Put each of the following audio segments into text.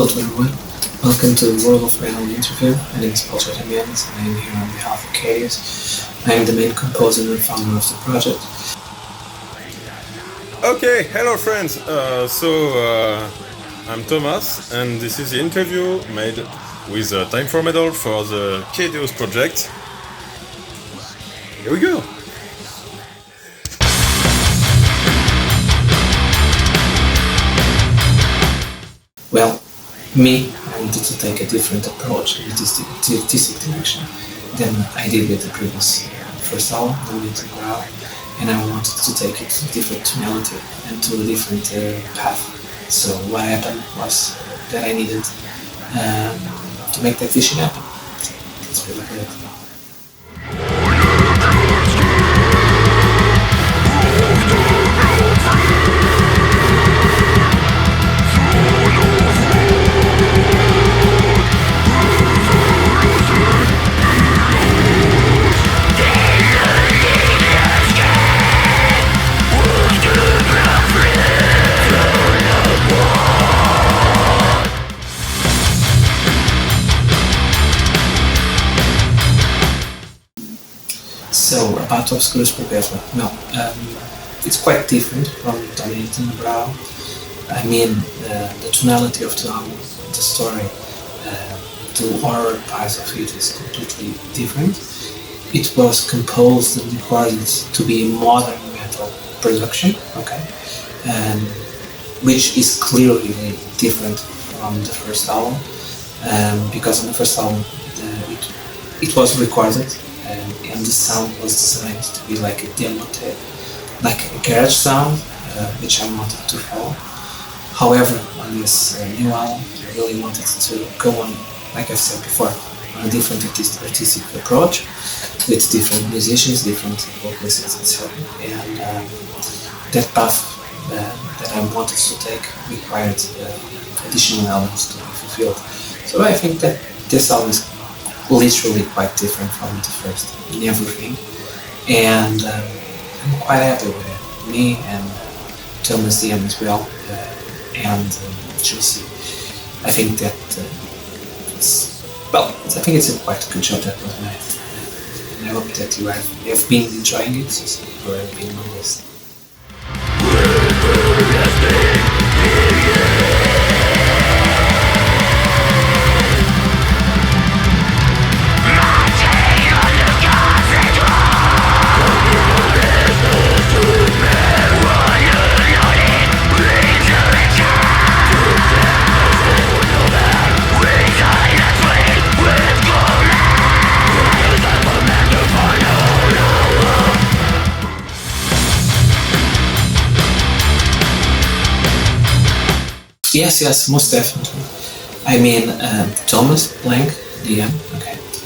Hello to everyone. Welcome to the World of Metal interview. My name is Paulo and I am here on behalf of Caedeous. I am the main composer and founder of the project. Okay, hello friends. I'm Thomas, and this is the interview made with Time for Metal for the Caedeous project. Here we go. Well, I wanted to take a different approach in this artistic direction than I did with the previous first album, Metallist, and I wanted to take it to a different tonality and to a different path. So what happened was that I needed to make that vision happen. So that's really good. So, about Obscurus Perpetua, it's quite different from Dominating the Brow. I mean, the tonality of the album, the story, the horror part of it is completely different. It was composed and recorded to be a modern metal production, which is clearly different from the first album, because on the first album it was recorded and the sound was designed to be like a demo tape, like a garage sound, which I wanted to follow. However, on this new album, I really wanted to go on, like I've said before, on a different artistic approach with different musicians, different vocalists, etc. And that path that I wanted to take required additional elements to be fulfilled. So I think that this album is literally quite different from the first in everything, and I'm quite happy with it. Me and Thomas DM as well, and Chelsea. I think that I think it's a quite good job that was made, and I hope that you have been enjoying it since you have been on this. Yes, most definitely. I mean, Thomas Blank, DM,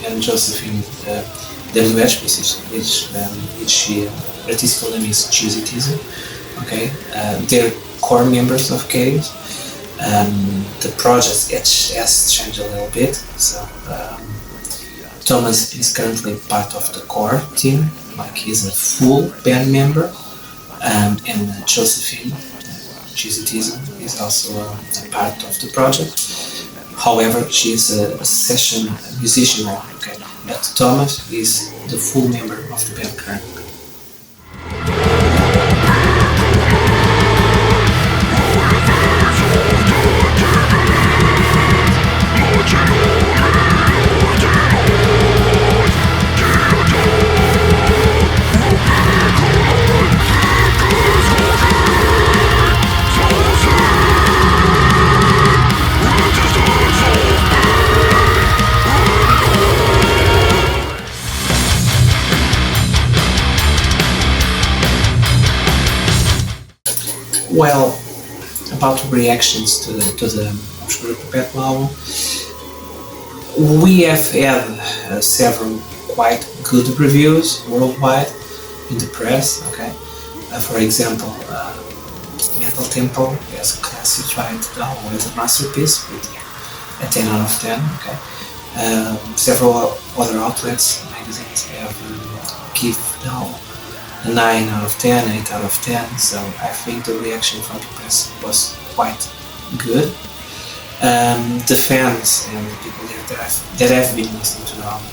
and Josephine, WH, which she artistic name is Caedeous, they're core members of Caedeous. The project has changed a little bit, so Thomas is currently part of the core team, like he's a full band member, and Josephine, Caedeous, is also a part of the project. However, she is a session musician now, but Thomas is the full member of the band currently. Well, about reactions to the Obscurus Perpetua album, we have had several quite good reviews worldwide in the press. For example, Metal Tempo has classified the album as a masterpiece with a 10 out of 10. Several other outlets, magazines, have given the album a 9 out of 10, 8 out of 10, so I think the reaction from the press was quite good. The fans and the people that have been listening to the album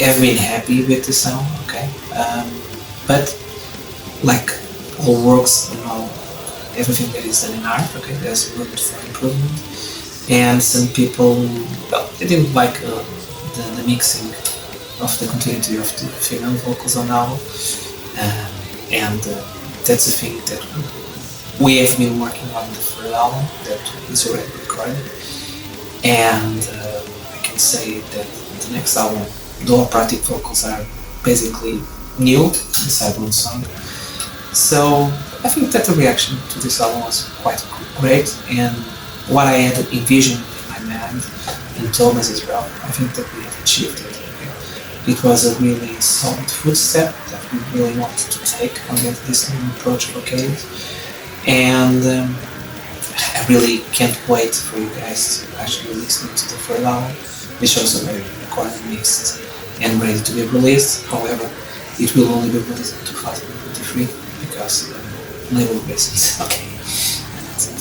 have been happy with the sound, okay? But like all works and all, everything that is done in art, okay, there's room for improvement. And some people, well, they didn't like the mixing of the continuity of the female vocals on the album. And that's a thing that we have been working on the third album that is already recorded. And I can say that the next album, the operatic vocals are basically new inside one song. So I think that the reaction to this album was quite great, and what I had envisioned in my mind, and Thomas as well, I think that we have achieved it. It was a really solid footstep that we really wanted to take on this new approach for Caedeous. And I really can't wait for you guys to actually listen to the third album, which is already recorded, mixed, and ready to be released. However, it will only be released in 2023 because label reasons. Okay, and that's it.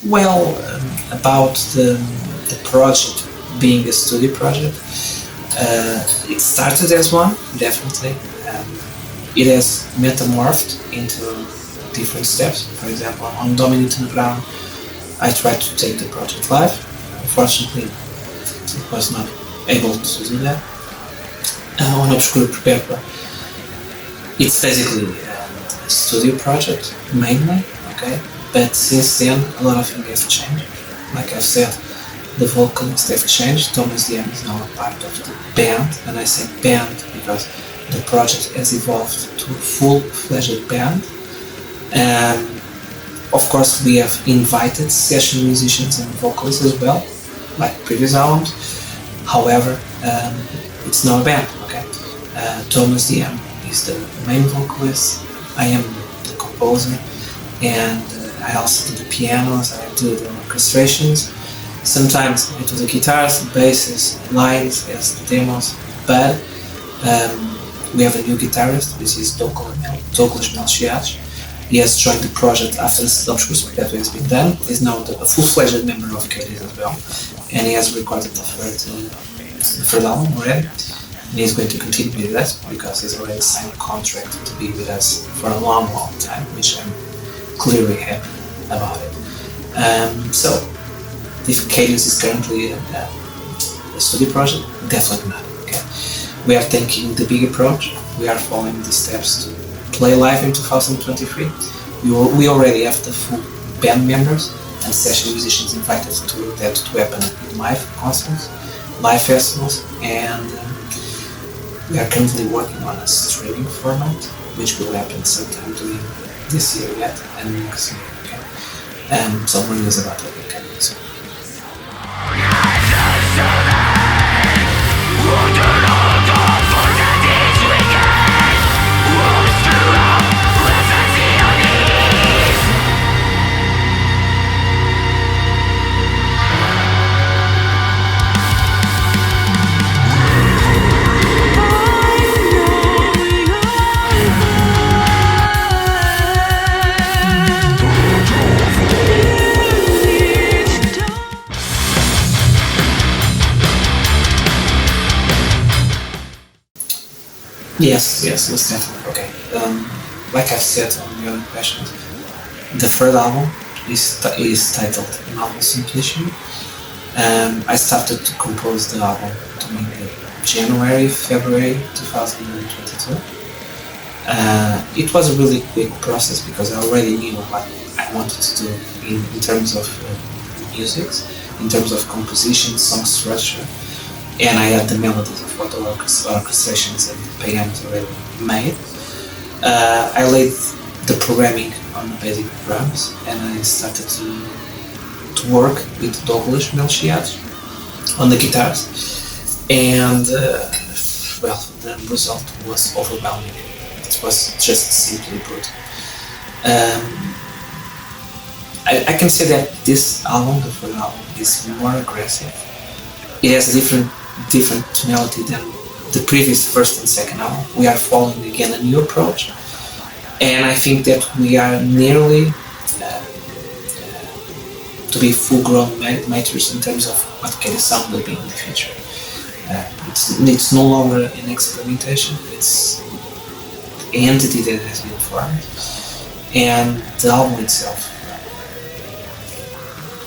Well, about the project being a studio project, it started as one, definitely. It has metamorphed into different steps. For example, on Dominant Underground, I tried to take the project live. Unfortunately, it was not able to do that. On Obscurus Perpetua, it's basically a studio project, mainly, okay? But since then, a lot of things have changed. Like I've said, the vocalists have changed. Thomas DM is now a part of the band, and I say band because the project has evolved to a full-fledged band. Of course, we have invited session musicians and vocalists as well, like previous albums. However, it's now a band, okay? Thomas DM is the main vocalist, I am the composer, and I also do the pianos, I do the orchestrations. Sometimes I do the guitars, the basses, lines as the demos, but we have a new guitarist, which is Douglas Melchiades. He has joined the project after the Obscurus Perpetua has been done. He's now a full-fledged member of Caedeous as well, and he has recorded the third album already. And he's going to continue with us because he's already signed a contract to be with us for a long time, which I'm clearly happy about it. So, if Caedeous is currently a studio project, definitely not. Okay, we are taking the big approach. We are following the steps to play live in 2023. We already have the full band members and session musicians invited to that to happen in live concerts, live festivals, and we are currently working on a streaming format, which will happen sometime during this year yet, and next year. Okay, some news about that. Okay, so. Yes, most definitely. Okay. Like I've said on the other questions, the third album is titled Novel Simplicity. I started to compose the album during January, February 2022. It was a really quick process because I already knew what I wanted to do in terms of music, in terms of composition, song structure. And I had the melodies of what the orchestrations and the pianos already made. I laid the programming on the basic drums, and I started to to work with Douglas Melchiades on the guitars, and the result was overwhelming. It was just simply brutal. I can say that this album, the third album, is more aggressive. It has different tonality than the previous first and second album. We are following again a new approach, and I think that we are nearly to be full-grown makers in terms of what Caedeous sound will be in the future. It's no longer an experimentation, it's an entity that has been formed, and the album itself,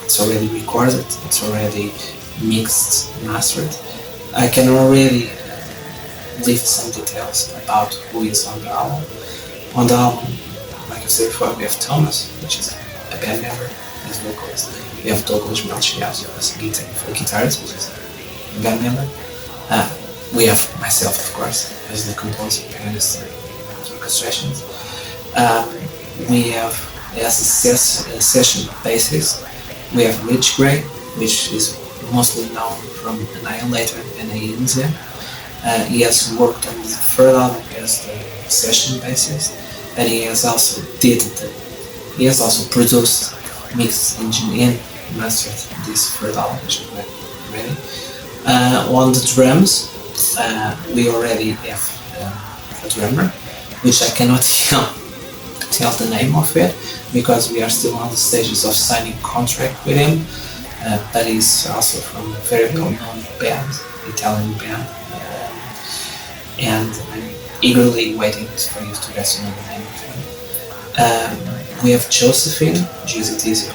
it's already recorded, it's already mixed, mastered. I can already lift some details about who is on the album. On the album, like I said before, we have Thomas, which is a band member, as vocalist. We have Douglas Melchiades as a guitarist, which is a band member. We have myself, of course, as the composer, pianist, and orchestrations. We have, as a session bassist, we have Rich Gray, which is mostly known from Annihilator and Aenza. He has worked on the third album as the session bassist, and he has also produced, mixed, engineered, and mastered this third album, which is ready. On the drums, we already have a drummer, which I cannot tell the name of it, because we are still on the stages of signing contract with him, but he's also from a very well-known band, Italian band, and I'm eagerly waiting for you to get to know the name of him. We have Josephine, GZTZ,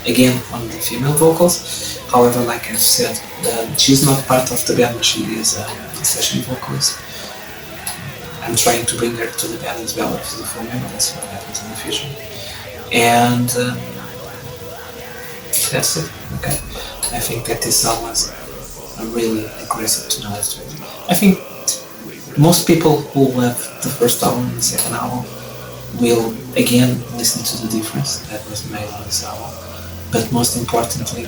again on the female vocals. However, like I've said, she's not part of the band, she is a session vocalist. I'm trying to bring her to the band as well as a full member, that's what happens in the future. And that's it, okay. I think that this album has a really aggressive tonality. I think most people who have the first album and the second album will again listen to the difference that was made on this album. But most importantly,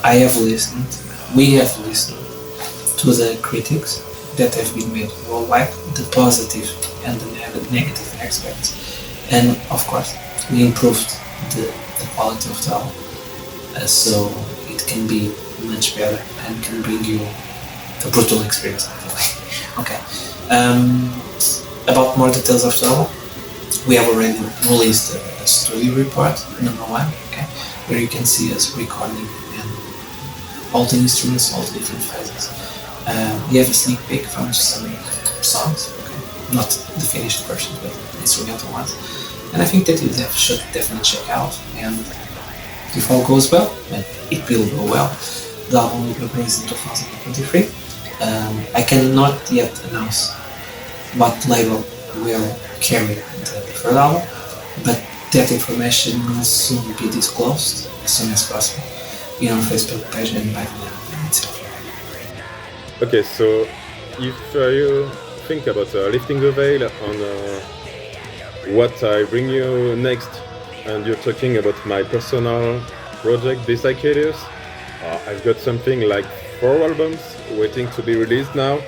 we have listened to the critics that have been made worldwide, the positive and the negative aspects. And of course, we improved the quality of the album, so it can be much better and can bring you a brutal experience, I think. Okay. About more details of the album, we have already released a studio report, number 1, okay, where you can see us recording and all the instruments, all the different phases. We have a sneak peek from some songs, okay, not the finished version, but the instrumental ones. And I think that you should definitely check out, and if all goes well, and it will go well, the album will be released in 2023. I cannot yet announce what label will carry the third album, but that information will soon be disclosed as soon as possible in our Facebook page and by the album itself. Okay, so if you think about lifting the veil on what I bring you next, and you're talking about my personal project beside Caedeous, I've got something like 4 albums waiting to be released now.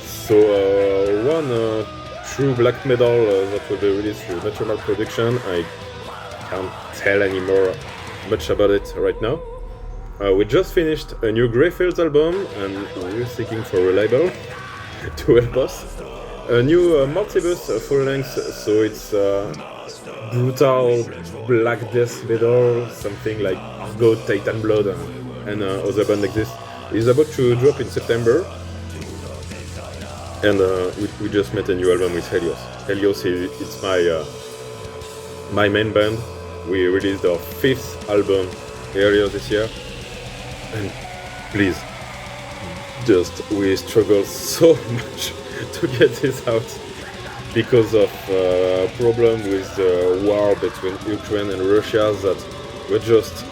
So one true black metal that will be released through Natural Production. I can't tell anymore much about it right now. We just finished a new Greyfields album, and we're seeking for a label to help us. A new Multibus full length, so it's brutal black death metal, something like Argo, Titan Blood, and other bands like this. It's about to drop in September, and we just met a new album with Caedeous. Caedeous, it's my main band. We released our 5th album earlier this year, and please, we struggled so much to get this out because of problem with the war between Ukraine and Russia, that we're just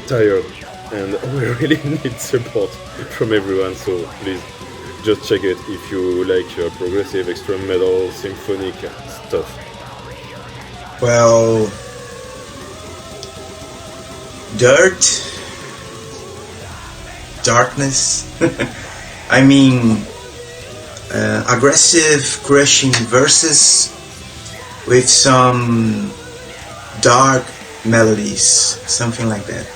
tired and we really need support from everyone. So please, just check it if you like progressive, extreme metal, symphonic stuff. Well, dirt, darkness. I mean, aggressive, crushing verses with some dark melodies, something like that.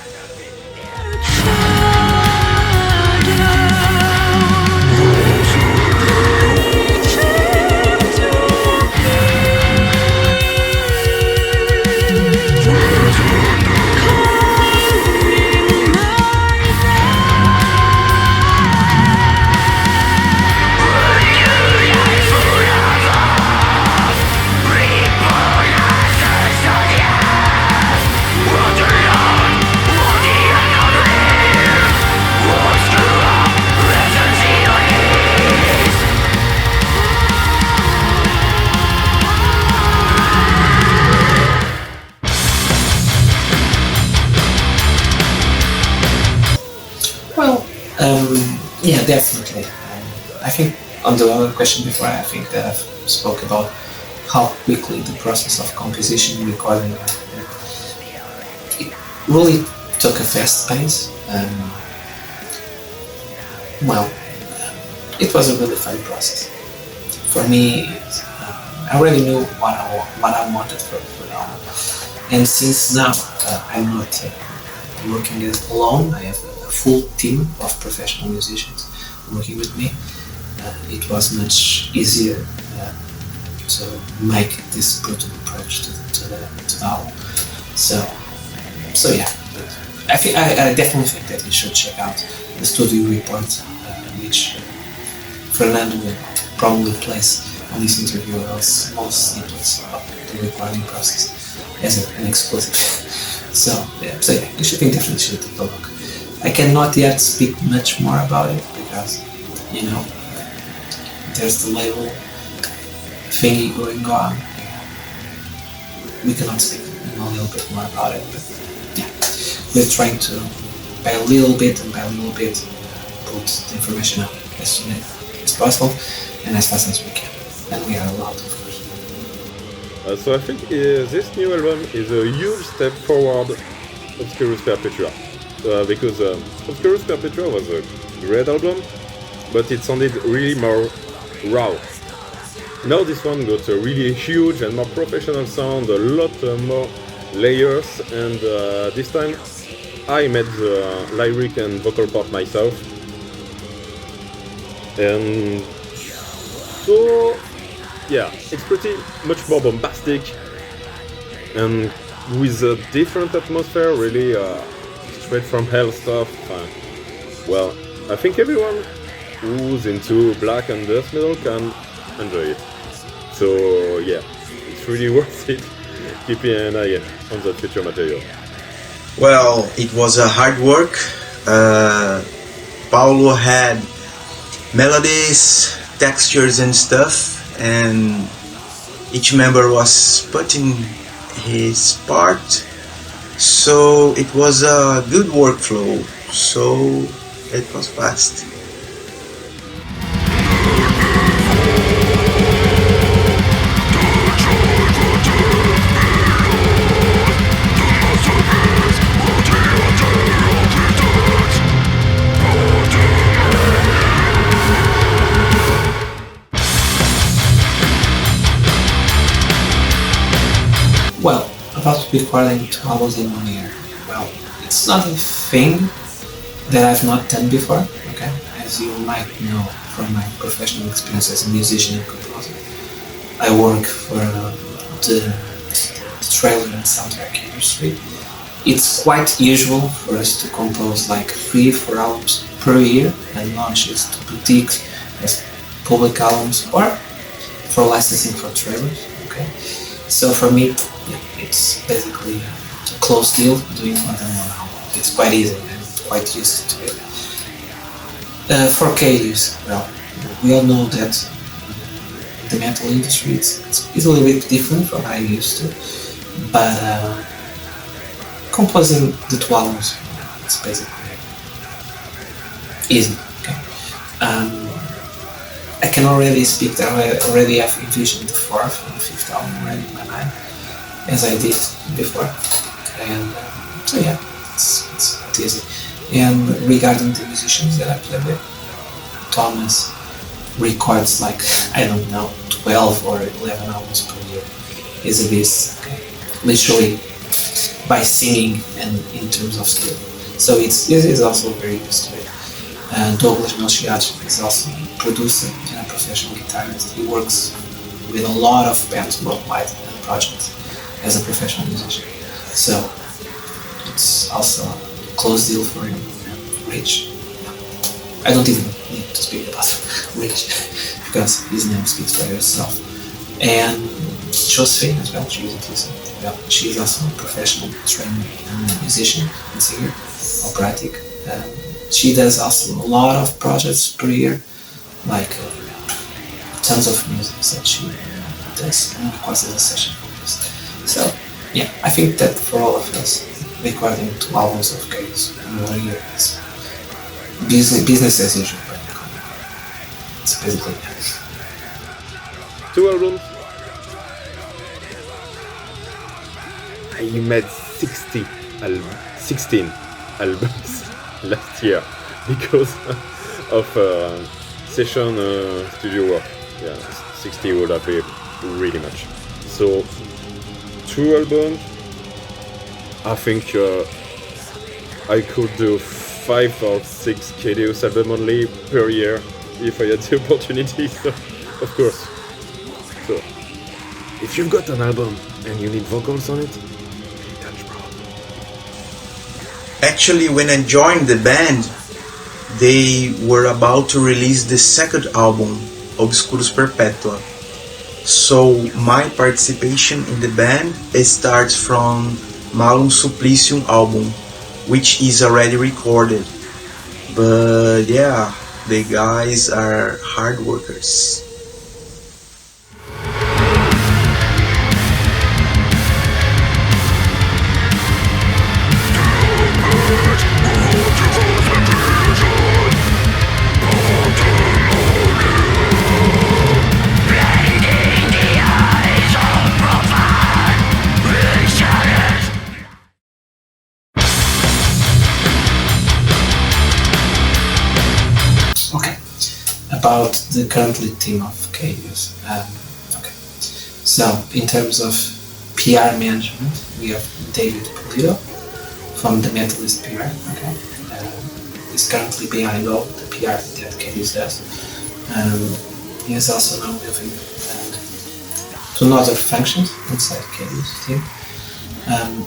Well, yeah, definitely. I think on the other question before, I think that I've spoke about how quickly the process of composition and recording it really took a fast pace. Well, it was a really fun process. For me, I already knew what I wanted for the album. And since now I'm not working alone, I have a full team of professional musicians working with me. It was much easier to make this brutal approach to the album. So yeah, I definitely think that you should check out the studio report, which Fernando will probably place on this interview as small snippets of the recording process as an exclusive. So yeah, you should definitely take a look. I cannot yet speak much more about it because, there's the label thingy going on. We cannot speak a little bit more about it, but yeah, we're trying to, by a little bit, put the information out as soon as possible and as fast as we can. And we are allowed, of course. So I think this new album is a huge step forward, Obscurus Perpetua. Because Obscurus Perpetua was a great album, but it sounded really more raw. Now this one got a really huge and more professional sound, a lot more layers, and this time I made the lyric and vocal part myself. And so, yeah, it's pretty much more bombastic and with a different atmosphere, really straight from hell stuff. Well, I think everyone who's into black and death metal can enjoy it. So yeah, it's really worth it. Keeping an eye on the future material. Well, it was a hard work. Paulo had melodies, textures and stuff, and each member was putting his part, so it was a good workflow, so it was fast. Well, about recording 2 albums in 1 year. Well, it's not a thing that I've not done before, okay? As you might know from my professional experience as a musician and composer, I work for the trailer and soundtrack industry. It's quite usual for us to compose like 3-4 albums per year and launch it to boutiques as public albums or for licensing for trailers, okay? So for me, it's basically a close deal doing more than 1 album. It's quite easy and I'm quite used to it. For Caedeous, well, we all know that the metal industry it's a little bit different from what I used to, but composing the 2 albums, it's basically easy. Okay. I can already speak that I already have envisioned the 4th and 5th album already in my mind, as I did before, and so yeah, it's not easy. And regarding the musicians that I play with, Thomas records like, I don't know, 12 or 11 albums per year. He's a beast, okay? Literally by singing and in terms of skill. So it's also very used to it. Douglas Melchiati is also a producer and a professional guitarist. He works with a lot of bands worldwide and projects as a professional musician. So it's also a close deal for him. Rich. I don't even need to speak about Rich because his name speaks for itself. And Josephine as well, she's also a professional trained musician and singer, operatic. She does also a lot of projects per year, like tons of music that she does and records as a session focus. So yeah, I think that for all of us, recording 2 albums of Caedeous in 1 year is business as usual. It's basically 2 albums. You made 16 albums last year because of session studio work. Yeah, 60 would have been really much. So 2 albums. I think I could do 5 or 6 Caedeous albums only per year if I had the opportunity. So, of course. So if you've got an album and you need vocals on it, touch bro. Actually, when I joined the band, they were about to release the second album, Obscurus Perpetua. So my participation in the band starts from Malum Supplicium album, which is already recorded. But yeah, the guys are hard workers. About the currently team of Caedeous. Okay. So in terms of PR management, we have David Polito from the Metallist PR. Okay. He's currently behind all the PR that Caedeous does. He is also now moving to other functions inside Caedeous team.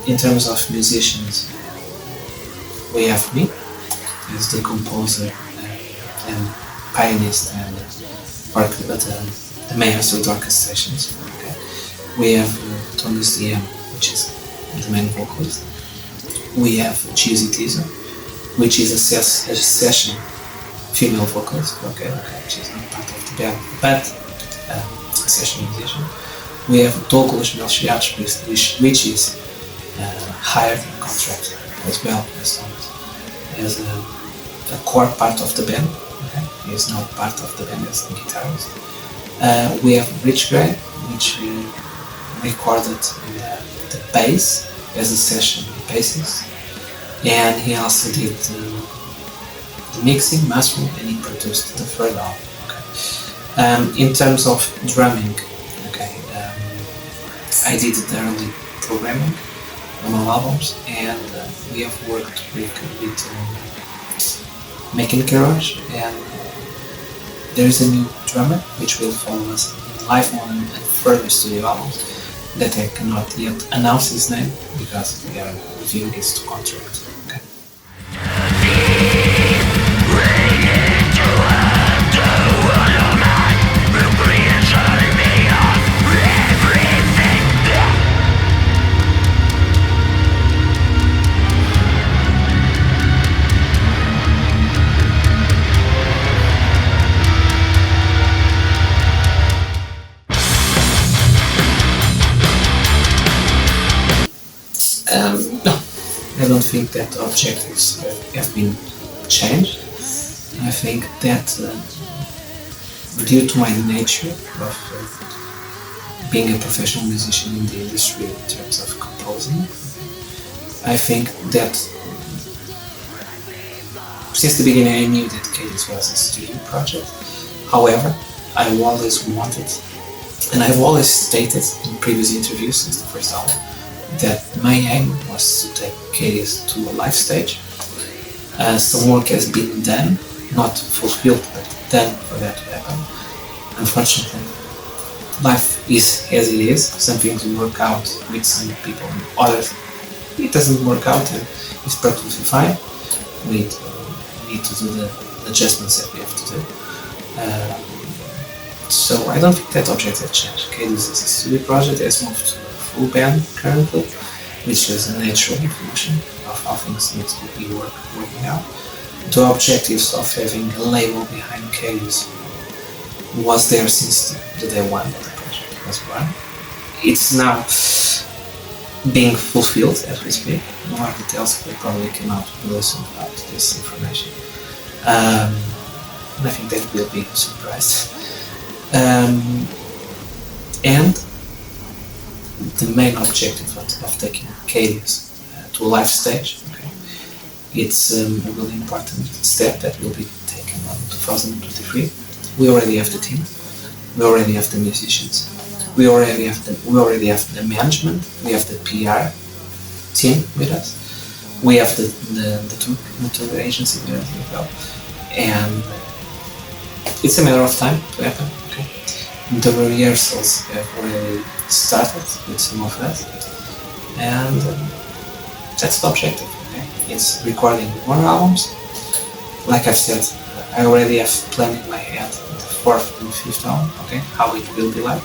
In terms of musicians, we have me as the composer and pianist and the master of the orchestrations. Okay. We have Thomas DM, which is the main vocalist. We have Caedeous, which is a session female vocalist. Okay, she's not part of the band, but a session musician. We have Douglas Melchiati, which is hired and contracted as well as Thomas, as a core part of the band. Okay. He is not part of the band as the guitarist. We have Rich Gray, which recorded the bass as a session bassist, and he also did the mixing, mastering, and he produced the third album. Okay. In terms of drumming, okay, I did the early programming on all albums, and we have worked with Making Garage, and there is a new drummer which will follow us in live on and further studio albums that I cannot yet announce his name because we are reviewing his contract. Okay. No, I don't think that objectives have been changed. I think that due to my nature of being a professional musician in the industry in terms of composing, I think that since the beginning I knew that Caedeous was a studio project. However, I always wanted, and I've always stated in previous interviews since the first album, that my aim was to take Caedeous to a live stage. Some work has been done, not fulfilled, but done for that to happen. Unfortunately, life is as it is. Some things work out with some people, and others it doesn't work out, and it's perfectly fine. We need to do the adjustments that we have to do. So I don't think that objective changed. Caedeous is a studio project. It's moved to a full band currently, which is a natural evolution of how things need to be working out. The objectives of having a label behind Caedeous was there since the day one that the project was born. It's now being fulfilled as we speak. More details will probably come out really soon about this information. And I think that will be surprised. And the main objective of taking Caedeous to a live stage, okay, it's a really important step that will be taken on 2023. We already have the team, we already have the musicians, we already have the management, we have the PR team with us, we have the tour agency with us as well, and it's a matter of time to happen. Okay, the rehearsals have already started with some of us, and that's the objective. Okay, it's recording more albums. Like I've said, I already have planned in my head the 4th and 5th album, okay, how it will be like.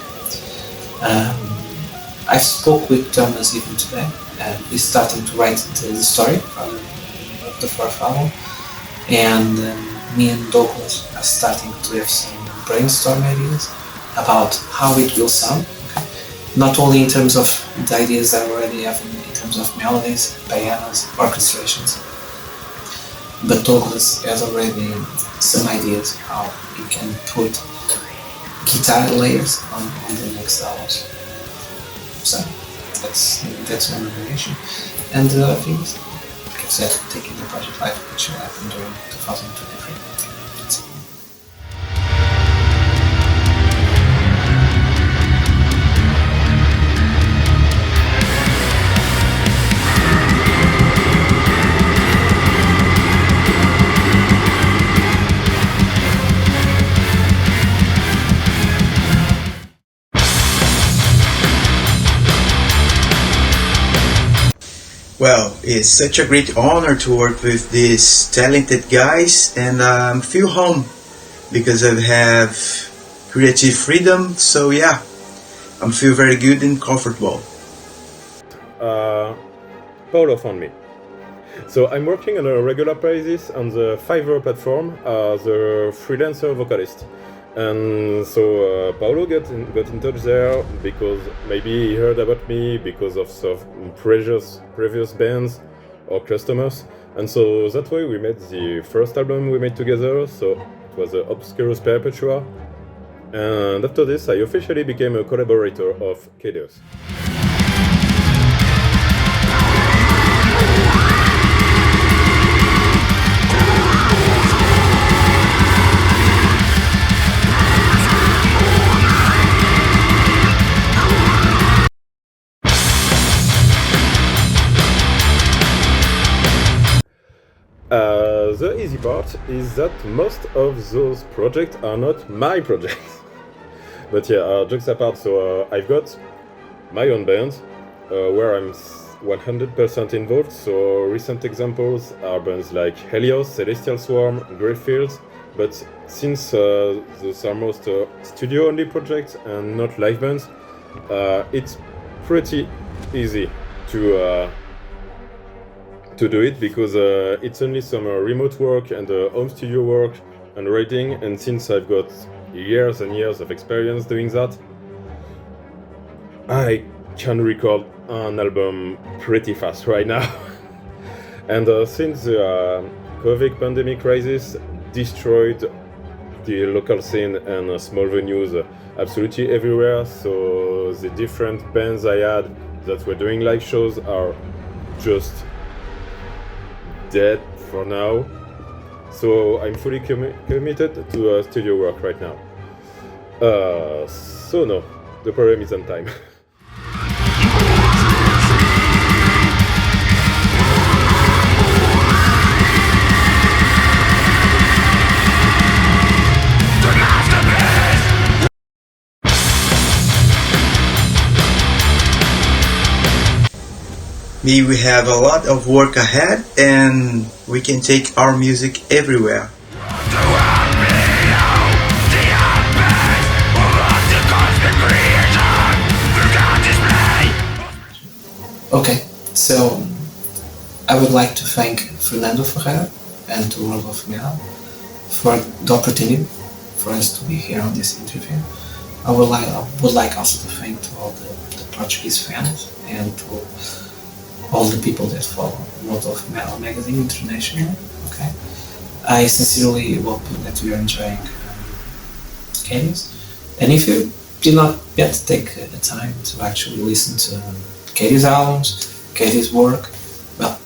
I spoke with Thomas even today, and he's starting to write the story of the 4th album, and me and Douglas are starting to have some brainstorm ideas about how it will sound, okay? Not only in terms of the ideas I already have in terms of melodies, pianos, orchestrations, but Douglas has already some ideas how he can put guitar layers on the next albums. So that's one variation. And the other thing is, like I said, taking the project live, which will happen during 2023. That's it. Well, it's such a great honor to work with these talented guys, and feel home because I have creative freedom. So yeah, I feel very good and comfortable. Paulo found me. So I'm working on a regular basis on the Fiverr platform as a freelancer vocalist. And so Paulo got in touch there because maybe he heard about me because of some previous bands or customers. And so that's why we made the first album we made together. So it was Obscurus Perpetua. And after this, I officially became a collaborator of Caedeous. The easy part is that most of those projects are not my projects. But yeah, jokes apart, so I've got my own band where I'm 100% involved. So recent examples are bands like Caedeous, Celestial Swarm, Greyfields. But since those are most studio-only projects and not live bands, it's pretty easy to do it because it's only some remote work and home studio work and writing, and since I've got years and years of experience doing that, I can record an album pretty fast right now. And since the COVID pandemic crisis destroyed the local scene and small venues absolutely everywhere, so the different bands I had that were doing live shows are just dead for now. So I'm fully committed to studio work right now. So no, the problem is on time. We have a lot of work ahead and we can take our music everywhere. Okay, so I would like to thank Fernando Ferreira and to World of Metal for the opportunity for us to be here on this interview. I would like also to thank to all the Portuguese fans and to all the people that follow World of Metal magazine internationally. Okay, I sincerely hope that you are enjoying Caedeous, and if you did not yet take the time to actually listen to Caedeous albums, Caedeous work, well,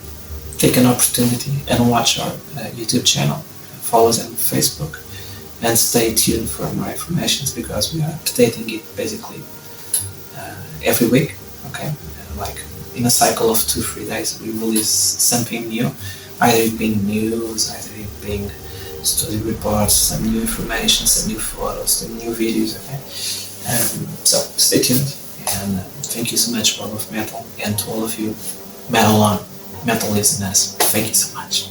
take an opportunity and watch our YouTube channel, follow us on Facebook, and stay tuned for more information because we are updating it basically every week. Okay, like in a cycle of 2-3 days, we release something new, either it being news, either it being study reports, some new information, some new photos, some new videos. Okay, so stay tuned, and thank you so much, World of Metal, and to all of you metal listeners. Thank you so much.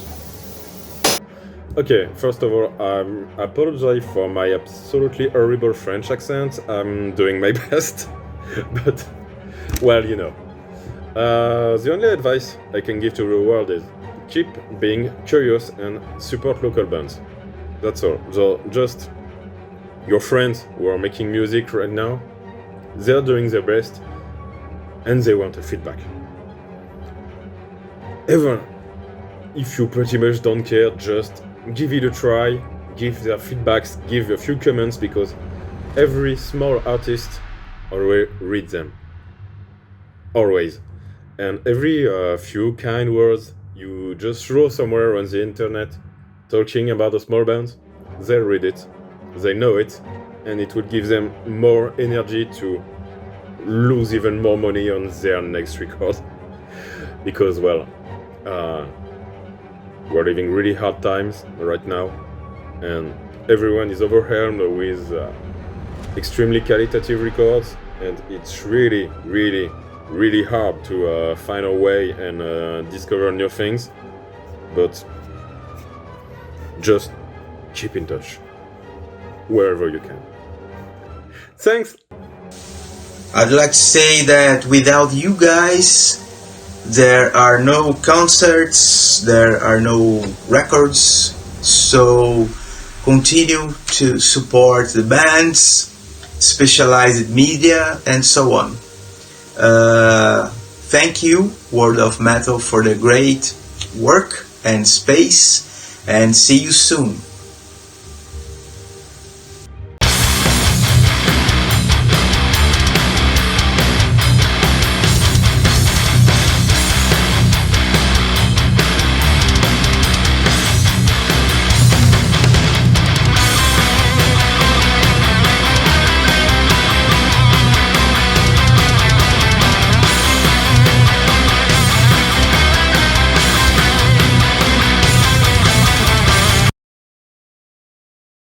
Okay, first of all, I apologize for my absolutely horrible French accent. I'm doing my best, but, well, you know. The only advice I can give to the world is keep being curious and support local bands. That's all. So just your friends who are making music right now, they're doing their best and they want a feedback. Even if you pretty much don't care, just give it a try, give their feedbacks, give a few comments, because every small artist always reads them. Always. And every few kind words you just throw somewhere on the internet talking about the small bands, they read it, they know it, and it would give them more energy to lose even more money on their next record. Because, well, we're living really hard times right now, and everyone is overwhelmed with extremely qualitative records, and it's really, really, really hard to find a way and discover new things. But just keep in touch wherever you can. Thanks! I'd like to say that without you guys, there are no concerts, there are no records, so continue to support the bands, specialized media, and so on. Thank you, World of Metal, for the great work and space, and see you soon.